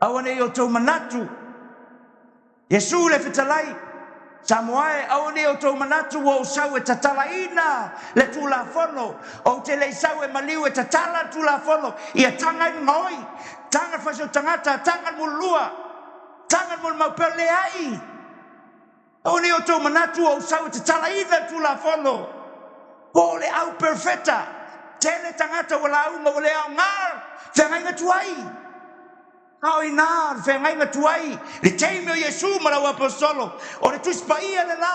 Speaker 1: awane yo to manatu Yesu le fitalai Samoae awane yo to manatu wo sawe tatalaina le tu la fono o te le sawe maliu e tatala tu la fono ia tanga ngoi tanga faso tangata tanga mulua tanga mul mapele ai O ni o tau manatu o sau te talaina tu la fono. Po le au perfecta. Tele tangata wala au ma wale au ngar. Whengai ngā tuai. Kau i nār, whengai ngā tuai. Le teime o Yesu marawa apostolo. O le tuspaia le la.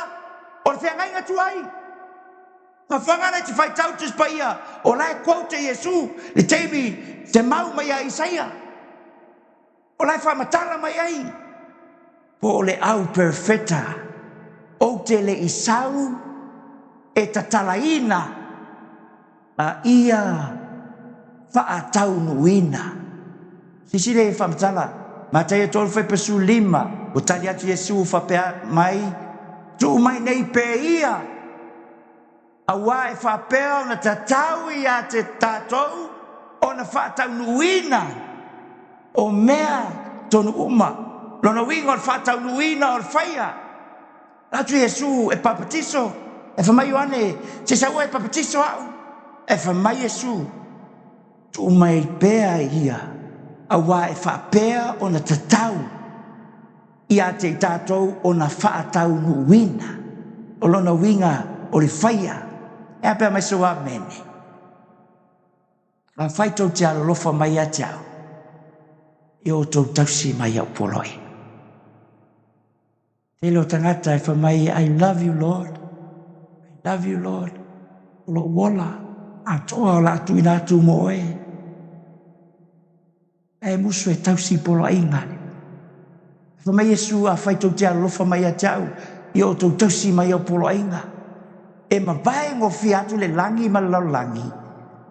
Speaker 1: O le whengai ngā tuai. Ma whangana te whai tau tuspaia. O lai quote Yesu. Le teime te mau mai a Isaia. O lai whamatala mai ai. Po le au perfecta. O te le isau e ta talaina a ia whaatau nuina. Sisire e whamatala, ma te e tolu whai pasu 5, o tali atu Yesu whapea mai, tu mai nei pe ia, a wā e whapea o na tatau i a te tātou, o na whaatau nuina, o mea tonu uma, lona winga o whaatau nuina o whaia. Atu Yesu e papatiso, e whamai ane, te saua e papatiso au, e whamai Yesu, tu mai pēa ia, a wā e whapea o na tatau, i a te tātou o na whaatau nuina, o lona winga o le whaia, e a pēa mai soa mene. La whaitou te alolofa mai a te au, i o tau tausi mai au poloi. Te lo tangata e whamai, I love you, Lord. I love you, Lord. Lo wola, a toa o la atu ina atu moe. E musu e tausi polo inga. Whamai Yesu a whaitou te alofa mai a tau, i o tau tausi mai o polo inga. E ma vai ngo fi atu le langi ma lau langi,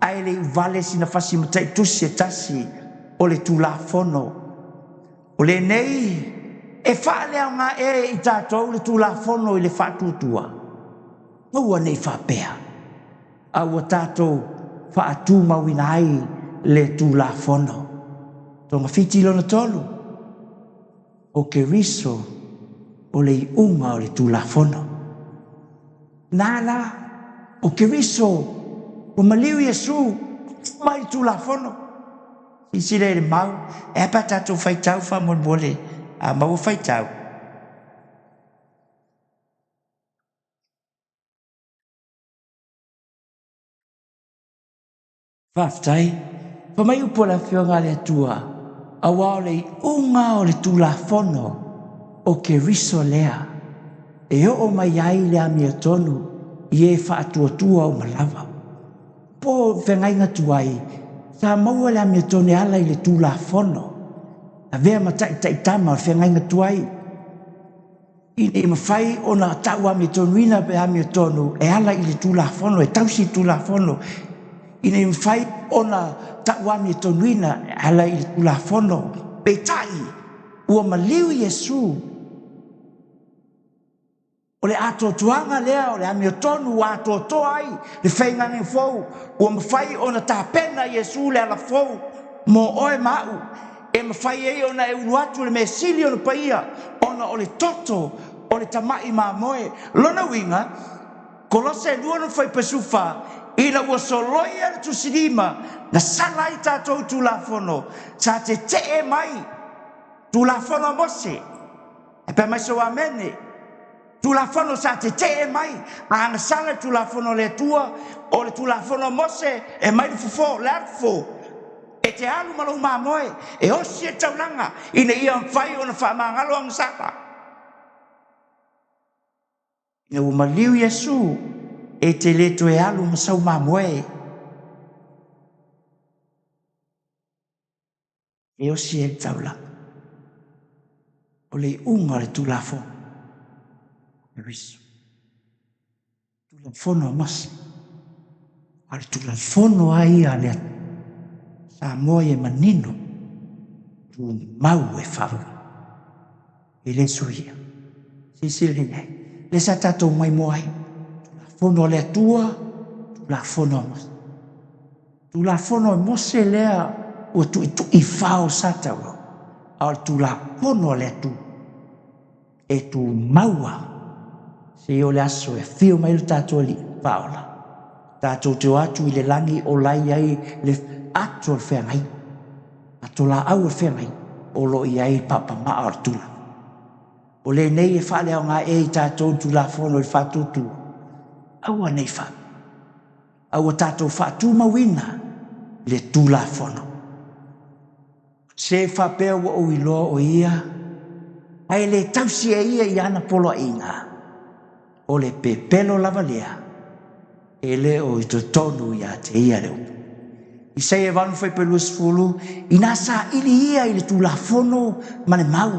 Speaker 1: a ele i vale sina fasi matai tusi e tasi o le tula fono. O le nei, e whaale au ngā e i tātou le tula fono i le whātutua. Ua nei whapea. A ua tātou whaatu mawina ai le tula fono. Tonga whiti lona tolu. O ke riso o le iunga o le tula fono. Nāla o ke riso o maliu Yesu mai tula fono. I sire le mau, e pa tātou whaitau whamon mole. A mau whaitau. Whaftai, whamai upola whionga le atua, a wao le unga o le tula fono o ke riso lea, e o mai ai le amia tonu, i e whaatuatua o malawa. Po whengai ngatuai, sa maua le amia tonu ala i le tula fono, a vea matai taitama o whengai ngatuai, i mawhai o na tau amia tonu ina pe amia tonu, e ala i le tula fono, e tausi tula fono, i nei mwhai o na tauami e tonuina ala i tula fono. Peitai, ua maliu Yesu. O le ato tuanga lea, o le amio tonu, ua ato toa ai, le whaingangi fau, ua mwhai o na tāpena Yesu le ala fau, mo oe mau, e mwhai e o na e uruatu le mesili o na paia, o na o le toto, o le tamai ma moe, lona winga, kolose lua no whai pasufa, ina ua soloia le tusilima, na sala i tātou tula fono, sa te e mai, tula fono mose, e pe mai so amene, tula fono sa te e mai, a anga sala tula fono le tua, o le tula fono mose, e mai fufo, le arfo, e te alu malau mamoe, e osi e taulanga, ina ia mwhai o na whamangalo ang sala. Ina ua maliu Yesu, e te leto e alu masau mamoe. E osi e taula. O le unga le tulafo. E riso. Tulafono mas. A le tulafono ai a le sa moe e manino. Tu mau e faru. E le suia. Sisile nei. Le sa tatou mai moai. Fono le atua, la fono mas. Tu la fono mose lea o tu i fao satao. Al tu la fono le atu. E tu maua. Se o le aso e fio mai le tato li faola. Tato te o atu i le langi o lai ai le ato le whengai. Ato la au le whengai. O lo i ai papa maa ar tula. O le nei e wha leo ngā e i tātou tu la whono i whatutu. Aua nei wha. Aua tātou whatu mawina le tu la whono. Se wha pēo wa o i loa o ia. Ai le tausi e ia i ana polo inga. O le pepelo lava lea. E le o i to tonu ia te ia leo. I sei e wanu whai pelu sfulu. I nasa ili ia i le tu la whono mane mau.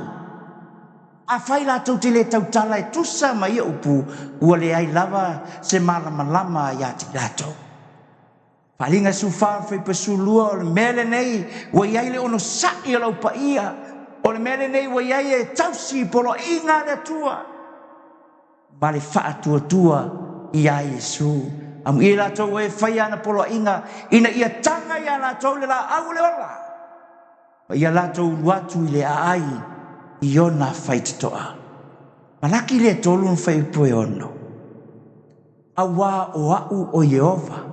Speaker 1: A whai la tau te le tautala e tusa ma ia upu. Ua le ai lava se malama lama ia te lato. Palinga su wha whai pesu lua o le mele nei. Wa iai le ono sa'i o lau pa ia. O le mele nei wa iai e tausi polo inga le tua. Ma le wha tua tua ia Yesu. Amu i la tau e whai ana polo inga. Ina ia tanga ia la tau le la au le ola. Ma ia la tau watu i le aai. Iona whai titoa. Malaki le tolu whai pue ono. Awa o au o Yehova.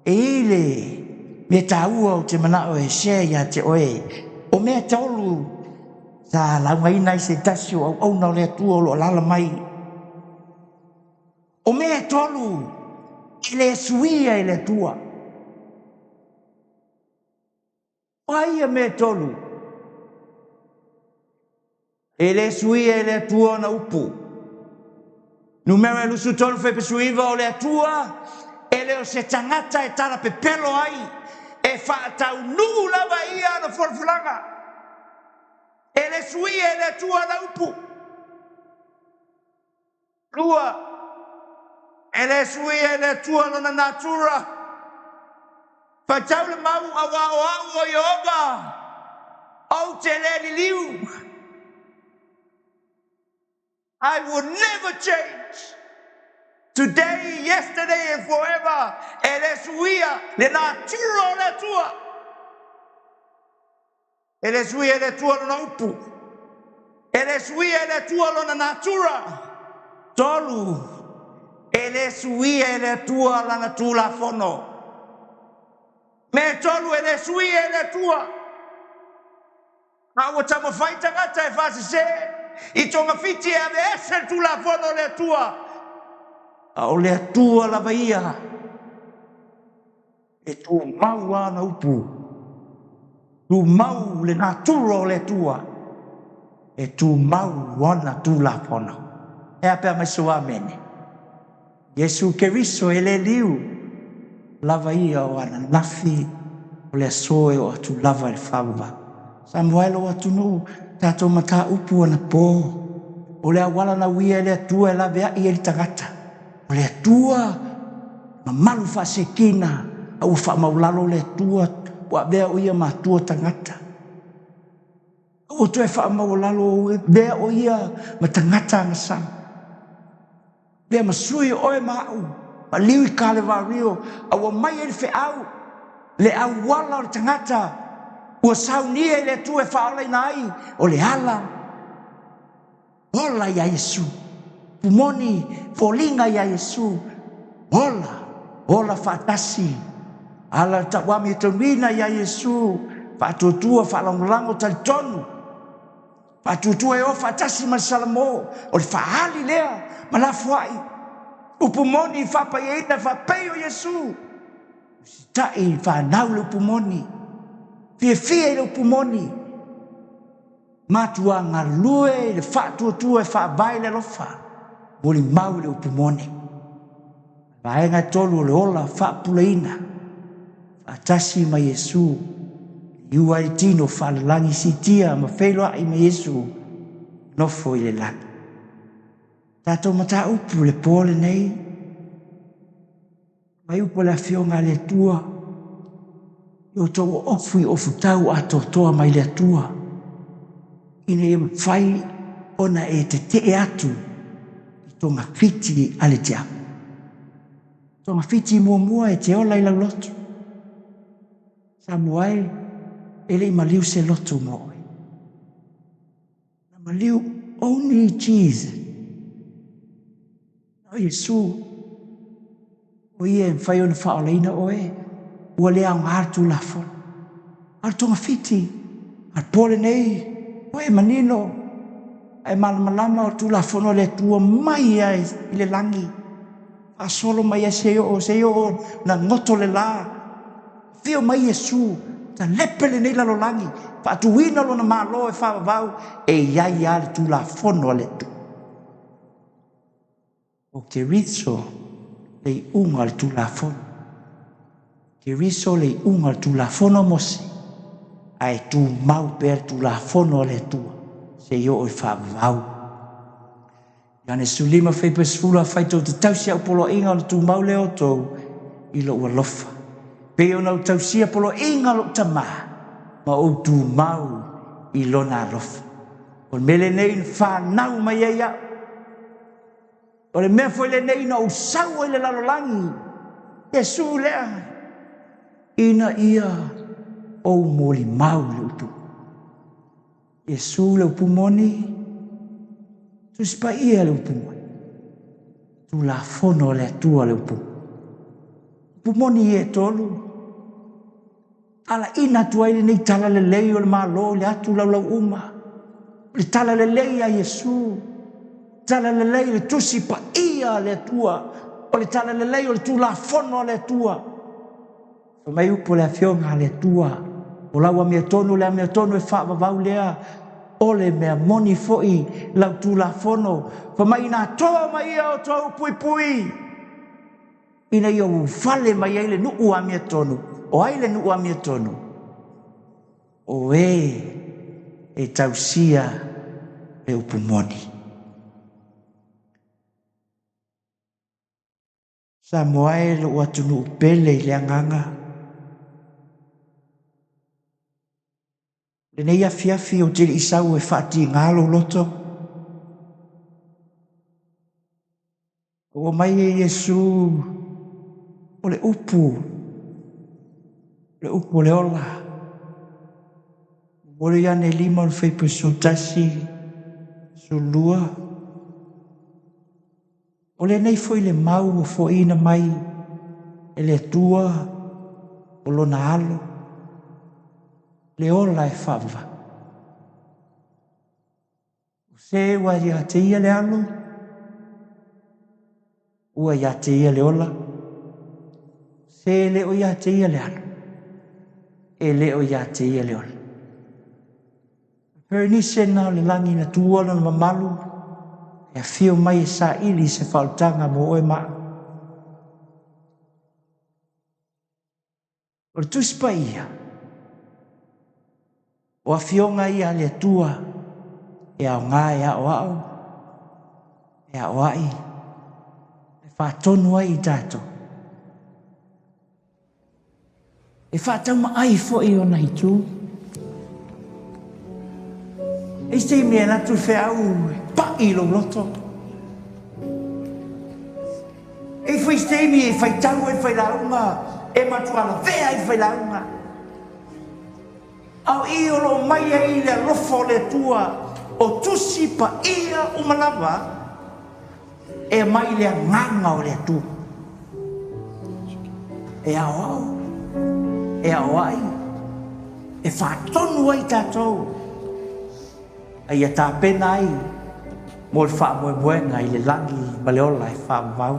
Speaker 1: E ile me taua o te mana o e shea ia te oe. O mea tolu sa laungaina i se tasio au na le atua o lo lala mai. O mea tolu i le suia i le atua. Paia mea tolu. E le suia i le atua na upu. Numera lusu tolu fe pesuiva o le atua. E leo se tangata e tala pe pelo ai. E whaatau nuu lava ia na forfulanga. E le suia e le atua na upu. Lua. E le suia e le atua na natura. Whaatau le mau awa o au o Yehova. Au te le liu. I will never change. Today, yesterday, and forever. Ele suia le natura le tua. Ele suia le tua no upu. Ele suia le tua no natura. Tolu. Ele suia le tua la natura fono. Me tolu ele suia le tua. Awa tama faita gata e fasi se. I tonga fiti e ave ese tu la fono le tua. O le atua lava ia. E tu mau ana upu. Tu mau le natura o le atua. E tu mau ana tu la fono. E apea mai soa mene. Yesu Keriso e le liu. Lava ia o ana nafi. O le asoe o atu lava le whawa. Samuelo o atu nu. Tato mata upu ana po. O le awala na wia le atua e lavea i e tangata. O le atua, ma malu whasekina, au whamaulalo le atua, wa bea o ia matua tangata. O toe whamaulalo, bea o ia ma tangata ngasam. Bea masui oe mau, ma liwi kale wario, awa mai e le au, le au wala o le tangata, ua saunia le atua e whaolai nai, o le ala. Ola ia Yesu. Pumoni, folinga ia Yesu. Ola fatasi. Ala tawami tonina ia Yesu. Fatutua falongolango talitonu. Fatutua e o fatasi masalamo. O le faali lea, malafuai. Upumoni fapa yeina fapeyo Yesu. Sitai fanau le upumoni. Fie le upumoni. Matua ngalue le fatutua e fabai le lofa. Moli mau le upumone. Vaenga tolu le ola whapulaina. Fatasi ma Yesu. Iua i tino whalalangi sitia ma wheloa i ma Yesu. Nofo i le lana. Tato mata upu le pole nei. Mai upu le fionga le tua. Yo tau ofu i ofu tau ato toa mai le tua. Ine e mawhai ona e te atu. Tonga fiti ale te apu. Tonga fiti mua e te ola i lau lotu. Samuai, ele i maliu se lotu moe. Na maliu only Jesus. O Yesu, o ia e whai ona whaoleina oe, ua lea ang hartu lafon. Ar tonga fiti, ar pole nei, oe manino, ai malamalama o tulafono le tua mai ai i le langi asolo mai e se o na ngoto le la fio mai Iesu ta lepele nei lalo langi fa atuina lo na malo e fa vau e iai ale tulafono le tu o ke riso le unga le tulafono ke riso le unga le tulafono mose ai tu mau per tulafono le tua se io e fa vau Yane sulima fai pesfula fai tau te tausia o polo inga o tu mau leo tau i lo ua lofa. Pe o nau tausia polo inga lo tama ma o tu mau i lo na lofa. O mele nei wha nau mai eia. O le mea foi le nei na usau i le lalolangi. Yesu lea. Ina ia o moli mau le upu. Yesu le upu moni. Tu spa ia le upu. Tu la fono le tua le upu. Upu moni e tolu. Ala ina tu ai nei tala le lei o le malo le atu lau uma. Le tala le lei a Yesu. Tala le lei le tusi pa ia le tua. O le tala le lei o le tu la fono le tua. O mai upo le afionga le tua. O lau a mea tonu le a mea tonu e wha vavau lea. Ole mea moni foi lau tu la fono fa mai na toa mai o tau pui pui ina yo fale mai ele nu a mea tonu o aile nu a mea tonu o e tausia e upumoni sa moae lo atu nu pele le anganga le nei afiafi o te isau e whaati ngalo loto. O mai e Yesu o le upu le ola. O le ane lima o le whaipu tasi su lua. O le nei foi le mau o fo ina mai e le tua o lona alo. Le ola e whava. Se wa ia te ia le alo. Ua ia te ia le ola. Se le o ia te ia le alo. E le o ia te ia le ola. Pernise na le langi na tuona na mamalu. E a fio mai e sa ili se whautanga mo oe maa. O le tuspa ia. O a fionga ia le tua. E au ngā e au au. E au ai. E whātonu ai i tātou. E whātau ma ai fo i ona i tū. E stei mea natu whea au pa i lo loto. E whai stei mea e whai tau e whai launga. E matuala vea e whai launga. Au i o lo mai e i le lofo le tua. O tusi pa ia o malava e mai le nganga o le tu e au ai e whaatonu ai tātou ai a tā pena ai mo le wha moenga i le langi ma le ola e wha vau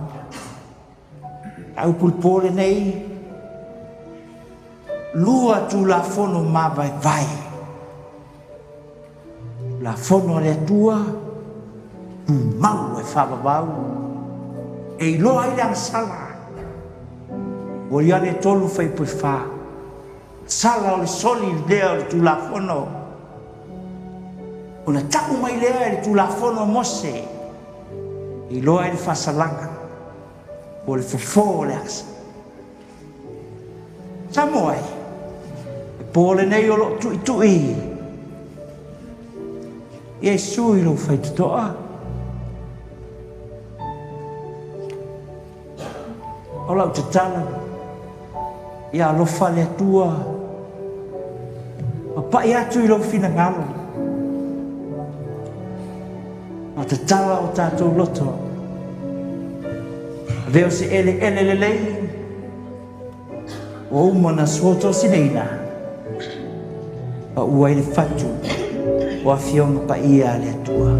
Speaker 1: au pulpore nei lua tu la fono ma vai la fono le tua tu mau e whababau e i loa i le sala o ia le tolu whai pui wha sala o le soli lea o le tu la fono o na taku mai lea e le tu la fono mose i loa i le whasalanga o le fufo o le asa Samoai e pole nei o lo tui Yesu i lo fai tutoa. O lau te tala. Ia alofa le tua. O pai atu i lo fina ngalo. O te tala o tātou loto. Veo se ele le lei. O umana suoto sineina. Pa ua i le fatu. O a fionga pa ia le tua.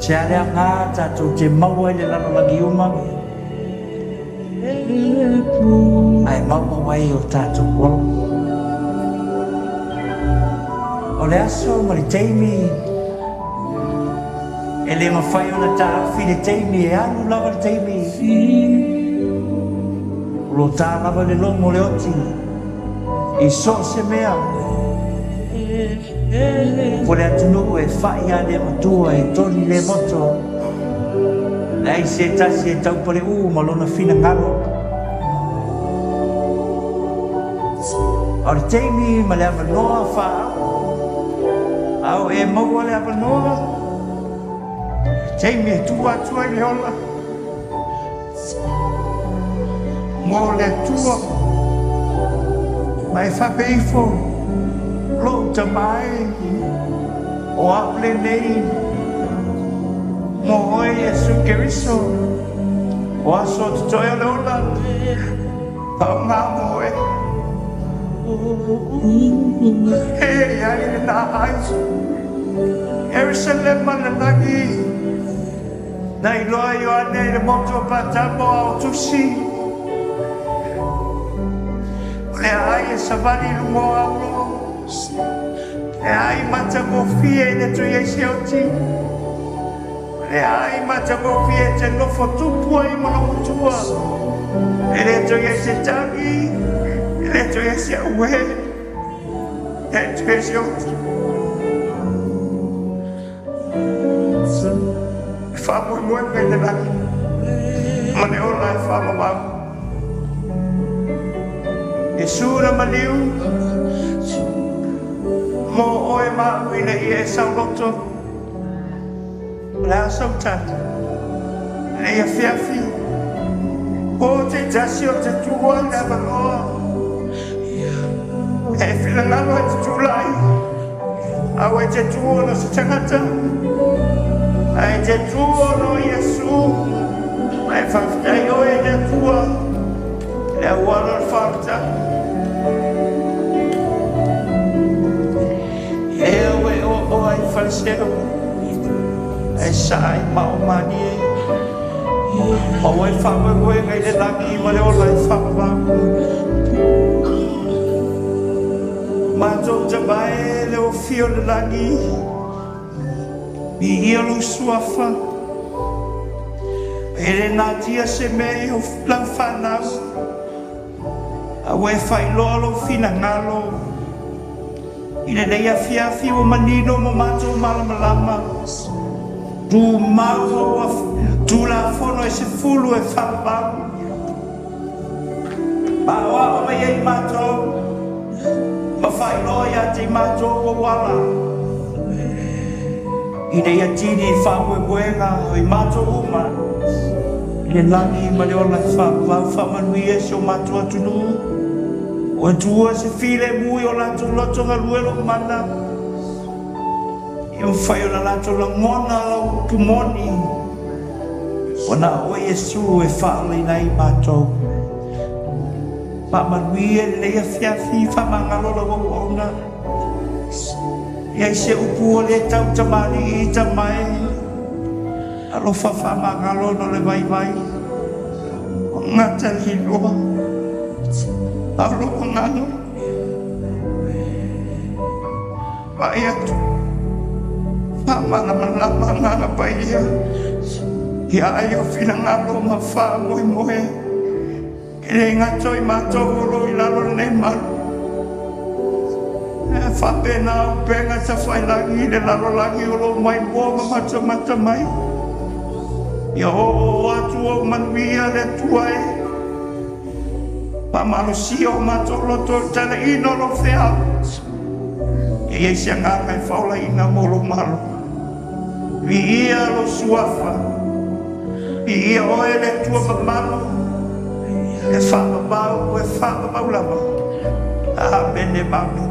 Speaker 1: se alea ngā tātou te maua le lano lagi uma. Ai maua wai o tātou kolo. O le aso ma le teimi. E le mawhai o na tāwhi le teimi e anu lava le teimi. Lo tā lava le longo le oti. I so se mea. Po le atunu e whai a le matua e toni le moto. Nei se tasi e tau pare ma lona fina ngalo. O le teimi ma le avanoa wha au e maua le avanoa. Teimi e tua tua i le ola. Ngō le tua. Mai whapeifo. Lo ta mai. O aple nei. Mo oi e sukeriso. O aso te toi o le ola. Pau ngā mo e. Hei ai le nā aisu. Jerusalem mana lagi. Nei loa i o ane le moto patamo au tusi. Le ai e savani lungo aulo. Le ai mata mofie le tu iesi oti. Le ai mata mofie te nofo tupua i mana mutua. E le tu iesi tangi. E le tu iesi aue. E tu iesi oti. Whamu mui mui te naki. Mane ola e whamu wau. E sura maniu. Mo oe mau i le i e sau loto. Le a sau tata. Le i a whiawhi. O te tasi o te tua le avanoa. E whila ngalo e te tūlai. Au e te tua no se tangata. Ai te tua no Iesu. Ai whawhitai o e te tua. Le wala whawta. E oe o ai whalseo. Ai sai mao mani e. O e whawe koe ngai le langi ma le ola e whawau. Mātou te mai le o fio le langi. I ia lo suafa. E le natia se mei o lau whanau. A we whai loa lo fina ngalo. I le nei a fiafi o manino mo mātou malamalama. Tu mau o tu la fono e se fulu e whapau. Ma oa o mei ei mātou. Ma whai loa ia te mātou o wala. I nei atini whaue buenga o i mātou uma. I le langi ma le ola whamanui e se o mātou atunu. O e tua se file mui o lātou loto ngaluelo mana. I o whai o na lātou la ngona o pumoni. O na o Iesu e whaale nei mātou. Whamanui e lea fiafi whamangalo la wauna. Iai se upu o le tau tamari i tamai. Alo whawhamangalo no le vai vai. O ngata hiloa. Alo o ngano. Vai atu. Whamanamana ngana pai ia. Ia ai o whina ngalo ma wha moe moe. E re ngato i mātou oro i lalo nei maru. Whapena o penga sa whailangi le lalo langi o lo mai mua ma mata mai. Ia o atu o manuia le tuai. Pa malusi o mato loto tala ino lo whea. Ia isi anganga e whaula ina molo malo. Vi ia lo suafa. Vi ia o e le tua mamalo. E whapabau e whapabau lama. Amene mamene.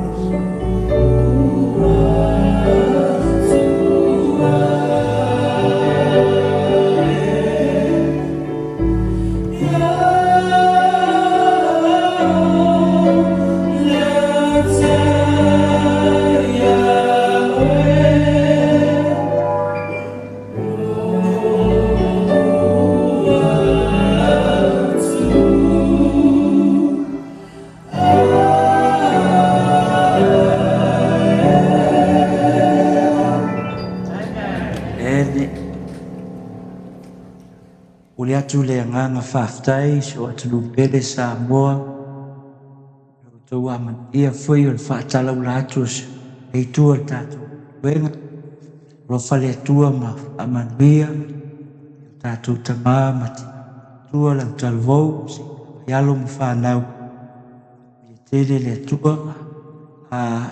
Speaker 1: atu le nganga whaftai so atu lupele Samoa tau ia foi o le whaatalau la atu e tua tātou wenga rofa le atua ma amanuia tātou tamā mati tua lau talvou ialo ma whanau tele le atua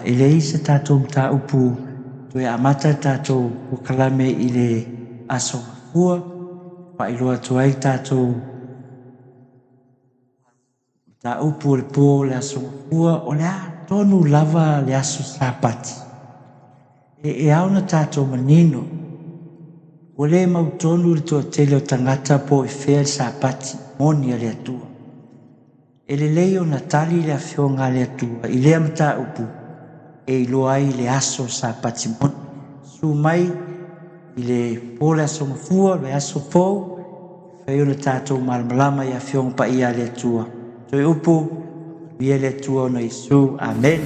Speaker 1: e le isa tātou mta upu toe amata tātou ukalame i le aso mafua pa iloa tuai tātou ta upu le pō le aso mafua o le tonu lava le aso sapati e auna tātou manino o le mautonu le toa tele o tangata po i fea le sapati moni a le atua e le lei o natali le afionga le atua i lea mta upu e iloa ai le aso sapati moni su mai i le pō le aso mafua le aso fōu fai ona tātou malamalama i afionga pa ia le atua toe upu ia le atua ona Isu amen